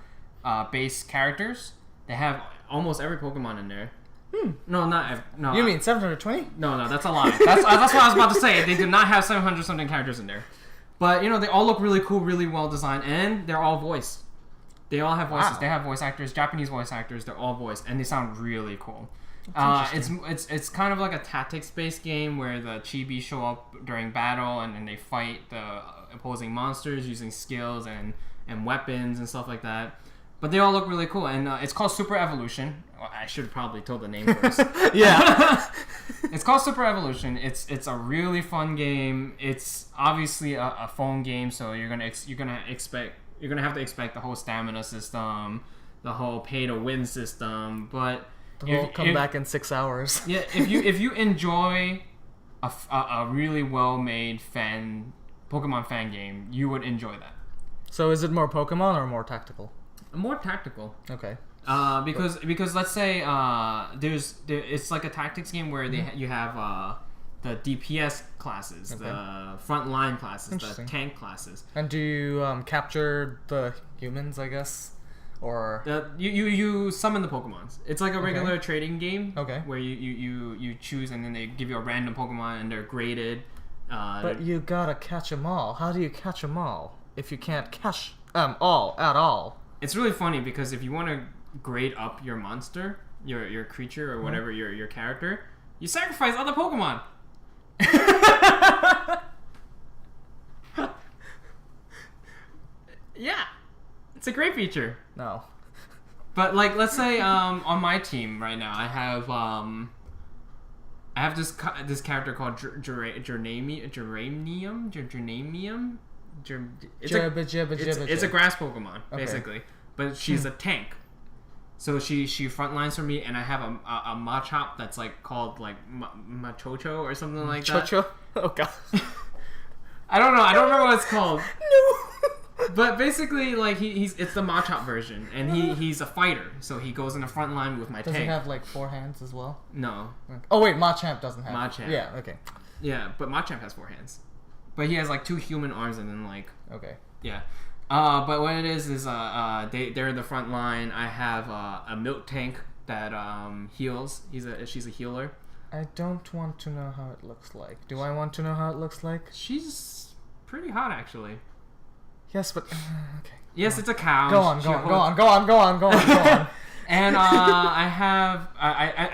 Speaker 1: based characters. They have almost every Pokemon in there. No, not every. No.
Speaker 2: You mean 720?
Speaker 1: No, that's a lie. That's what I was about to say. They did not have 700 something characters in there. But, they all look really cool, really well designed, and they're all voiced. They all have voices. Wow. They have voice actors, Japanese voice actors. They're all voiced, and they sound really cool. It's kind of like a tactics-based game where the chibi show up during battle, and then they fight the opposing monsters using skills and weapons and stuff like that. But they all look really cool, and it's called Super Evolution. Well, I should have probably told the name first.
Speaker 2: Yeah.
Speaker 1: It's called Super Evolution. It's a really fun game. It's obviously a phone game, so you're gonna have to expect the whole stamina system, the whole pay to win system. But
Speaker 2: the whole come back in 6 hours.
Speaker 1: Yeah, if you enjoy a really well made Pokemon fan game, you would enjoy that.
Speaker 2: So is it more Pokemon or more tactical?
Speaker 1: More tactical.
Speaker 2: Okay.
Speaker 1: Because let's say it's like a tactics game where you have the DPS classes, the front line classes, the tank classes.
Speaker 2: And do you capture the humans, I guess, or
Speaker 1: you summon the Pokemons? It's like a regular trading game.
Speaker 2: Okay.
Speaker 1: Where you choose and then they give you a random Pokemon and they're graded.
Speaker 2: But you gotta catch them all. How do you catch them all if you can't catch all at all?
Speaker 1: It's really funny because if you want to grade up your monster, your creature or whatever your character, you sacrifice other Pokemon. Yeah, it's a great feature.
Speaker 2: No,
Speaker 1: but like let's say on my team right now, I I have this character called Geranium. It's a grass Pokemon, basically. But she's a tank. So she frontlines for me, and I have a Machop that's like called like Machocho or something like that.
Speaker 2: Chocho? Oh god.
Speaker 1: I don't know. I don't remember what it's called.
Speaker 2: No.
Speaker 1: But basically, like it's the Machop version, and he's a fighter, so he goes in the front line with my
Speaker 2: Does
Speaker 1: tank.
Speaker 2: he have like 4 hands as well?
Speaker 1: No.
Speaker 2: Okay. Oh wait, Machamp doesn't have.
Speaker 1: Machamp.
Speaker 2: Yeah. Okay.
Speaker 1: Yeah, but Machamp has 4 hands, but he has like 2 human arms and then like.
Speaker 2: Okay.
Speaker 1: Yeah. But what it is they're in the front line. I have a milk tank that heals. She's a healer.
Speaker 2: I don't want to know how it looks like. Do I want to know how it looks like?
Speaker 1: She's pretty hot, actually.
Speaker 2: Yes, but okay.
Speaker 1: Yes, it's a cow.
Speaker 2: Go on.
Speaker 1: And I have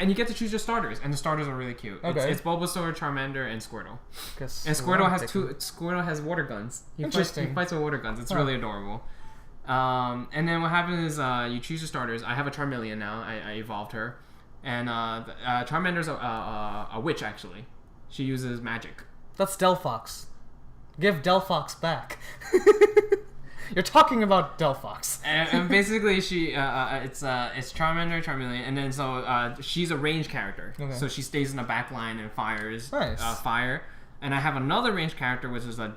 Speaker 1: and you get to choose your starters, and the starters are really cute.
Speaker 2: Okay.
Speaker 1: It's Bulbasaur, Charmander, and Squirtle.
Speaker 2: Guess
Speaker 1: And Squirtle has Squirtle has water guns. He fights with water guns. It's really adorable. And then what happens is you choose your starters. I have a Charmeleon now. I evolved her, and Charmander's a witch actually. She uses magic.
Speaker 2: That's Delphox. Give Delphox back. You're talking about Delphox.
Speaker 1: And basically, it's Charmander, Charmeleon, and then so she's a range character. Okay. So she stays in the back line and fires fire. And I have another range character, which is a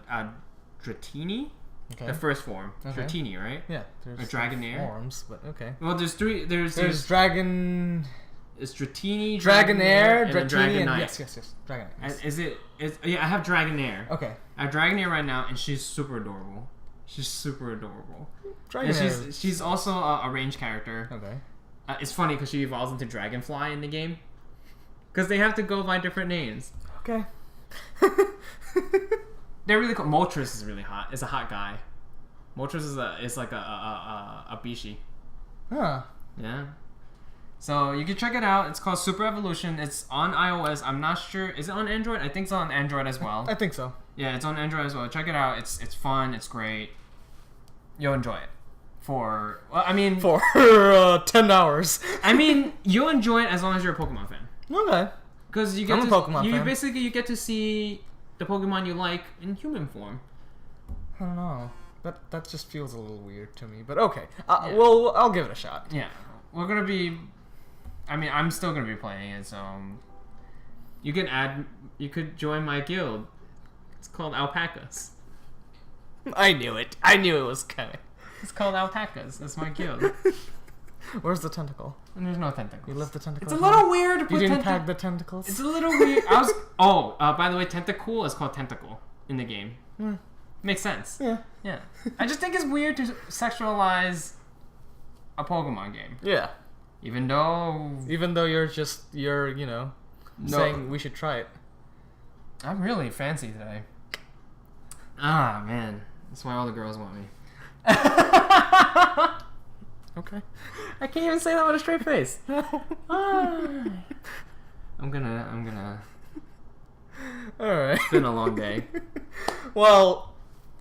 Speaker 1: Dratini. Okay. The first form. Okay. Dratini, right?
Speaker 2: Yeah. There's
Speaker 1: Dragonair.
Speaker 2: Forms, but okay.
Speaker 1: Well, there's 3. There's
Speaker 2: Dragon.
Speaker 1: It's Dratini,
Speaker 2: Dragonair,
Speaker 1: and Dragonite.
Speaker 2: Yes. Dragonair.
Speaker 1: Yes. I have Dragonair.
Speaker 2: Okay.
Speaker 1: I have Dragonair right now, and she's super adorable. She's super adorable. And she's also a range character. Okay. It's funny because she evolves into Dragonfly in the game. Because they have to go by different names.
Speaker 2: Okay.
Speaker 1: They're really cool. Moltres is really hot. It's a hot guy. Moltres is like a Bishi.
Speaker 2: Huh.
Speaker 1: Yeah. So you can check it out. It's called Super Evolution. It's on iOS. I'm not sure. Is it on Android? I think it's on Android as well.
Speaker 2: I think so.
Speaker 1: Yeah, it's on Android as well. Check it out. It's fun. It's great. You'll enjoy it. For
Speaker 2: 10 hours.
Speaker 1: I mean, you'll enjoy it as long as you're a Pokemon fan.
Speaker 2: Okay.
Speaker 1: Because I'm a Pokemon fan. Basically you get to see the Pokemon you like in human form.
Speaker 2: I don't know. That just feels a little weird to me. But okay. Well, I'll give it a shot.
Speaker 1: Yeah. We're gonna be. I mean, I'm still gonna be playing it, so you could join my guild. It's called Alpacas.
Speaker 2: I knew it. I knew it was coming.
Speaker 1: It's called Alpacas. That's my guild.
Speaker 2: Where's the tentacle?
Speaker 1: And there's no tentacle.
Speaker 2: You left the tentacle.
Speaker 1: It's a little weird to put.
Speaker 2: You didn't tag the tentacles.
Speaker 1: It's a little weird. By the way, Tentacool is called Tentacle in the game. Makes sense. Yeah. I just think it's weird to sexualize a Pokemon game.
Speaker 2: Yeah.
Speaker 1: Even though
Speaker 2: you're saying we should try it.
Speaker 1: I'm really fancy today. Ah, man. That's why all the girls want me.
Speaker 2: Okay.
Speaker 1: I can't even say that with a straight face. I'm gonna.
Speaker 2: Alright.
Speaker 1: It's been a long day.
Speaker 2: Well,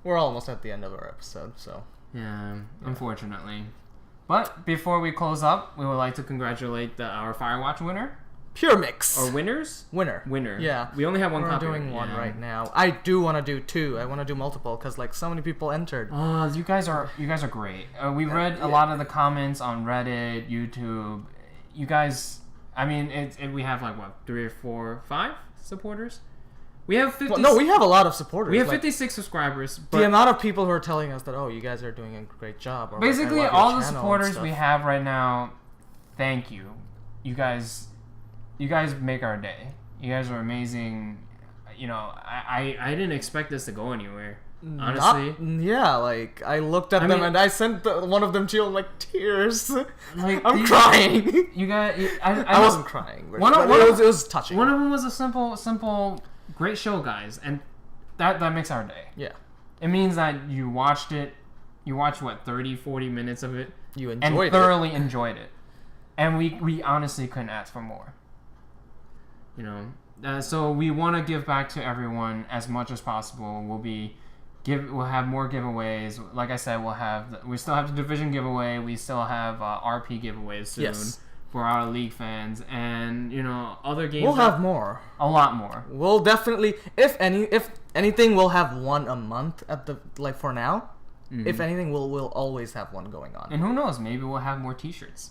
Speaker 2: we're almost at the end of our episode, so.
Speaker 1: Yeah, unfortunately. But before we close up, we would like to congratulate our Firewatch winner.
Speaker 2: Pure Mix.
Speaker 1: Or winners?
Speaker 2: Winner. Yeah.
Speaker 1: We only have one copy.
Speaker 2: We're doing one right now. I do want to do 2. I want to do multiple because like so many people entered.
Speaker 1: Oh, you guys are great. We read a lot of the comments on Reddit, YouTube. You guys, I mean, we have like what 3 or 4, 5 supporters. We have 50.
Speaker 2: No, we have a lot of supporters.
Speaker 1: We have 56 subscribers. But
Speaker 2: the amount of people who are telling us that you guys are doing a great job. Or
Speaker 1: basically, all the supporters we have right now, thank you. You guys make our day. You guys are amazing. You know, I didn't expect this to go anywhere. Honestly.
Speaker 2: Like I looked at them and I sent one of them to you like tears. Like I'm crying.
Speaker 1: You guys,
Speaker 2: I wasn't crying. But it was touching.
Speaker 1: One of them was a simple, great show, guys, and that makes our day.
Speaker 2: Yeah.
Speaker 1: It means that you watched it. You watched 30, 40 minutes of it.
Speaker 2: You enjoyed it.
Speaker 1: And thoroughly enjoyed it. And we honestly couldn't ask for more. You know, so we want to give back to everyone as much as possible. We'll have more giveaways. Like I said, we still have the division giveaway. We still have RP giveaways soon.
Speaker 2: Yes.
Speaker 1: for our League fans, and other games.
Speaker 2: We'll have more.
Speaker 1: A lot more.
Speaker 2: We'll definitely, if anything, we'll have one a month at the for now. Mm-hmm. If anything, we'll always have one going on.
Speaker 1: And who knows? Maybe we'll have more T-shirts.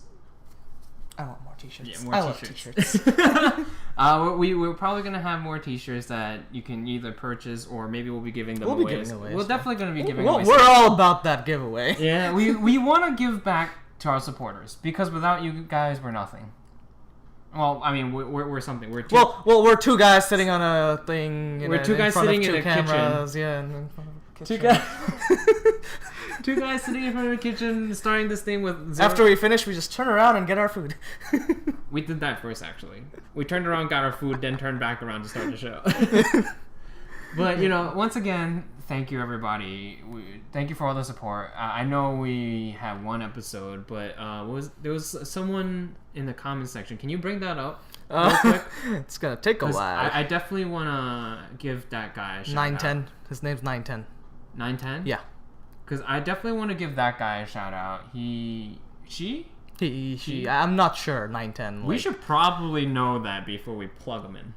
Speaker 2: I want more T-shirts.
Speaker 1: Yeah, more
Speaker 2: I
Speaker 1: T-shirts.
Speaker 2: love T-shirts.
Speaker 1: We're probably gonna have more T-shirts that you can either purchase or maybe we'll be giving them
Speaker 2: away.
Speaker 1: We're definitely gonna be giving away.
Speaker 2: We're all about that giveaway.
Speaker 1: Yeah, we want to give back to our supporters because without you guys, we're nothing. Well, I mean, we're something. We're two.
Speaker 2: Well, we're two guys sitting on a thing.
Speaker 1: We're two guys sitting in a
Speaker 2: cameras,
Speaker 1: kitchen.
Speaker 2: Yeah, in front of a kitchen.
Speaker 1: Two guys. Two guys sitting in front of the kitchen, starting this thing with.
Speaker 2: After we finish, we just turn around and get our food.
Speaker 1: We did that first, actually. We turned around, got our food, then turned back around to start the show. But once again, thank you everybody. Thank you for all the support. I know we had one episode, but there was someone in the comment section. Can you bring that up real quick?
Speaker 2: It's gonna take a while.
Speaker 1: I definitely want to give that guy a shout
Speaker 2: 910.
Speaker 1: out.
Speaker 2: His name's 910.
Speaker 1: 910?
Speaker 2: Yeah.
Speaker 1: Because I definitely want to give that guy a shout out. She?
Speaker 2: I'm not sure. 910.
Speaker 1: We should probably know that before we plug him in.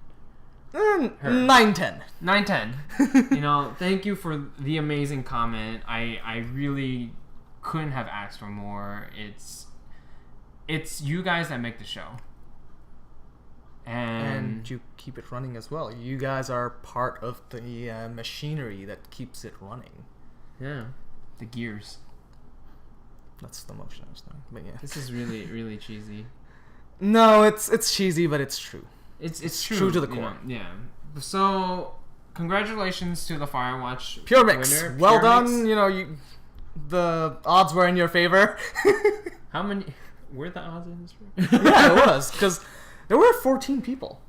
Speaker 2: 910.
Speaker 1: 910. Thank you for the amazing comment. I really couldn't have asked for more. It's you guys that make the show. And
Speaker 2: you keep it running as well. You guys are part of the machinery that keeps it running.
Speaker 1: Yeah. The gears.
Speaker 2: That's the motion I was doing. But yeah.
Speaker 1: This is really, really cheesy.
Speaker 2: No, it's cheesy, but it's true.
Speaker 1: It's
Speaker 2: true to the core.
Speaker 1: Yeah. So, congratulations to the Firewatch
Speaker 2: Pure Mix.
Speaker 1: winner.
Speaker 2: Well
Speaker 1: Pure
Speaker 2: done.
Speaker 1: Mix.
Speaker 2: The odds were in your favor.
Speaker 1: How many? Were the odds in this
Speaker 2: room? Yeah, it was because there were 14 people.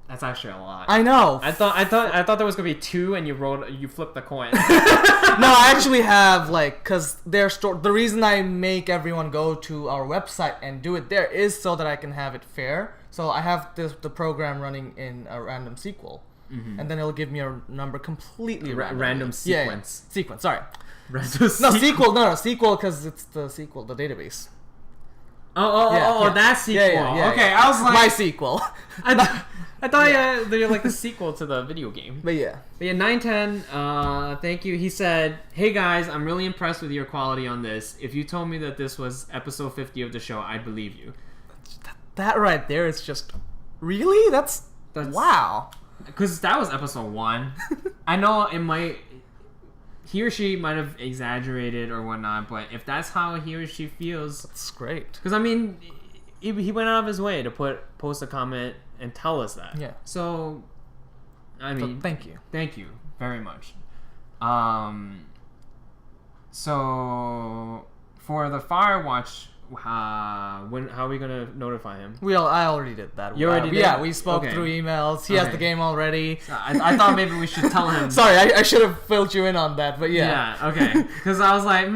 Speaker 1: That's actually a lot.
Speaker 2: I know.
Speaker 1: I thought there was gonna be 2, and you flipped the coin.
Speaker 2: No, I actually have because the reason I make everyone go to our website and do it there is so that I can have it fair. So I have the program running in a random sequel, and then it'll give me a number completely
Speaker 1: random sequence.
Speaker 2: Yeah. Sequence. Sorry.
Speaker 1: Random
Speaker 2: sequel. No, sequel because it's the sequel, the database.
Speaker 1: Oh, that sequel.
Speaker 2: Yeah,
Speaker 1: okay, I was like
Speaker 2: my sequel.
Speaker 1: I thought they're like the sequel to the video game.
Speaker 2: But yeah,
Speaker 1: 910, thank you. He said, "Hey guys, I'm really impressed with your quality on this. If you told me that this was episode 50 of the show, I'd believe you."
Speaker 2: That right there is just really that's wow.
Speaker 1: Because that was episode 1. I know he or she might have exaggerated or whatnot, but if that's how he or she feels,
Speaker 2: that's great.
Speaker 1: Because I mean, he went out of his way to post a comment and tell us that.
Speaker 2: Yeah.
Speaker 1: So, I mean,
Speaker 2: thank you
Speaker 1: very much. So for the Firewatch, how are we gonna notify him?
Speaker 2: I already did that.
Speaker 1: You already did?
Speaker 2: Yeah, we spoke through emails. He has the game already.
Speaker 1: I thought maybe we should tell him.
Speaker 2: Sorry, I should have filled you in on that, but yeah.
Speaker 1: Yeah, okay. Because I was like,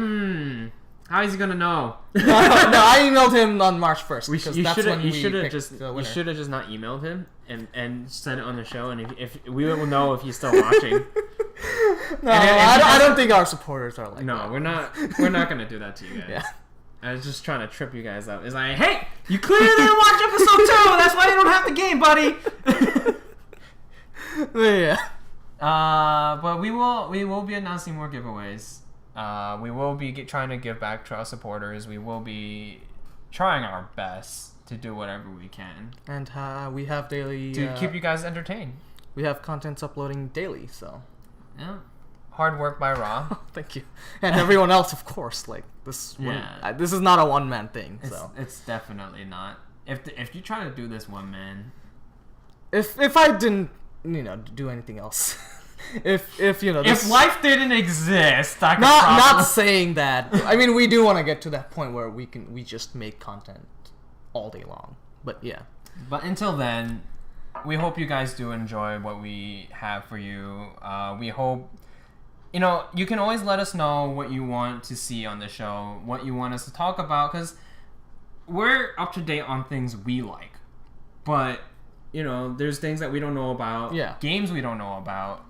Speaker 1: how is he gonna know?
Speaker 2: No, I emailed him on March 1st.
Speaker 1: You should have just not emailed him and said it on the show, and if we will know if he's still watching.
Speaker 2: No, I don't think our supporters are like.
Speaker 1: No,
Speaker 2: that.
Speaker 1: we're not gonna do that to you guys.
Speaker 2: Yeah.
Speaker 1: I was just trying to trip you guys up. It's like, hey, you clearly didn't watch episode 2. That's why you don't have the game, buddy.
Speaker 2: Yeah.
Speaker 1: But we will be announcing more giveaways. We will be trying to give back to our supporters. We will be trying our best to do whatever we can.
Speaker 2: And we have daily
Speaker 1: to keep you guys entertained.
Speaker 2: We have contents uploading daily, so
Speaker 1: yeah. Hard work by Ra.
Speaker 2: Thank you, and everyone else, of course. This is not a one-man thing.
Speaker 1: It's definitely not. If you try to do this one man,
Speaker 2: if I didn't do anything else. If
Speaker 1: life didn't exist, I could
Speaker 2: not saying that. I mean, we do want to get to that point where we just make content all day long. But yeah.
Speaker 1: But until then, we hope you guys do enjoy what we have for you. We hope you can always let us know what you want to see on the show, what you want us to talk about, because we're up to date on things we like. But there's things that we don't know about.
Speaker 2: Yeah. Games
Speaker 1: we don't know about.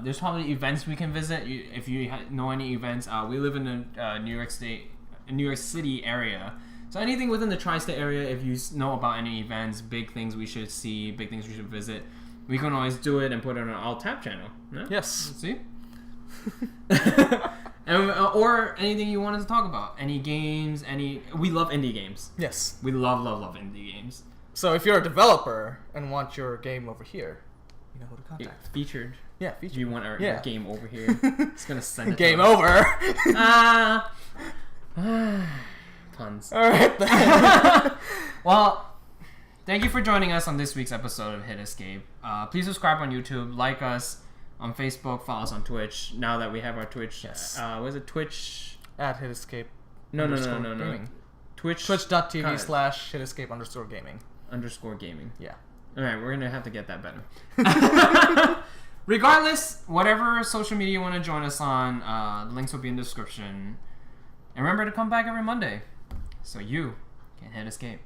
Speaker 1: There's probably events we can visit. If you know any events, we live in the New York City area, So anything within the tri-state area, if you know about any events, big things we should see, big things we should visit, we can always do it and put it on our Alt-Tab channel. Yeah?
Speaker 2: Yes.
Speaker 1: See? Or anything you wanted to talk about. Any games, we love indie games.
Speaker 2: Yes.
Speaker 1: We love indie games.
Speaker 2: So if you're a developer and want your game over here, you know who to contact.
Speaker 1: Featured.
Speaker 2: Yeah, featured.
Speaker 1: You want our game over here. It's gonna send it
Speaker 2: game
Speaker 1: to us.
Speaker 2: over.
Speaker 1: Puns.
Speaker 2: Alright then.
Speaker 1: Well, thank you for joining us on this week's episode of hitESC. Please subscribe on YouTube, like us on Facebook, follow us on Twitch. Now that we have our Twitch,
Speaker 2: Yes.
Speaker 1: what is it? Twitch?
Speaker 2: At hitESC.
Speaker 1: No.
Speaker 2: Gaming. Twitch.tv/hitESC_gaming.
Speaker 1: _gaming.
Speaker 2: Yeah.
Speaker 1: Alright, we're gonna have to get that better. Regardless, whatever social media you want to join us on, the links will be in the description. And remember to come back every Monday so you can hit escape.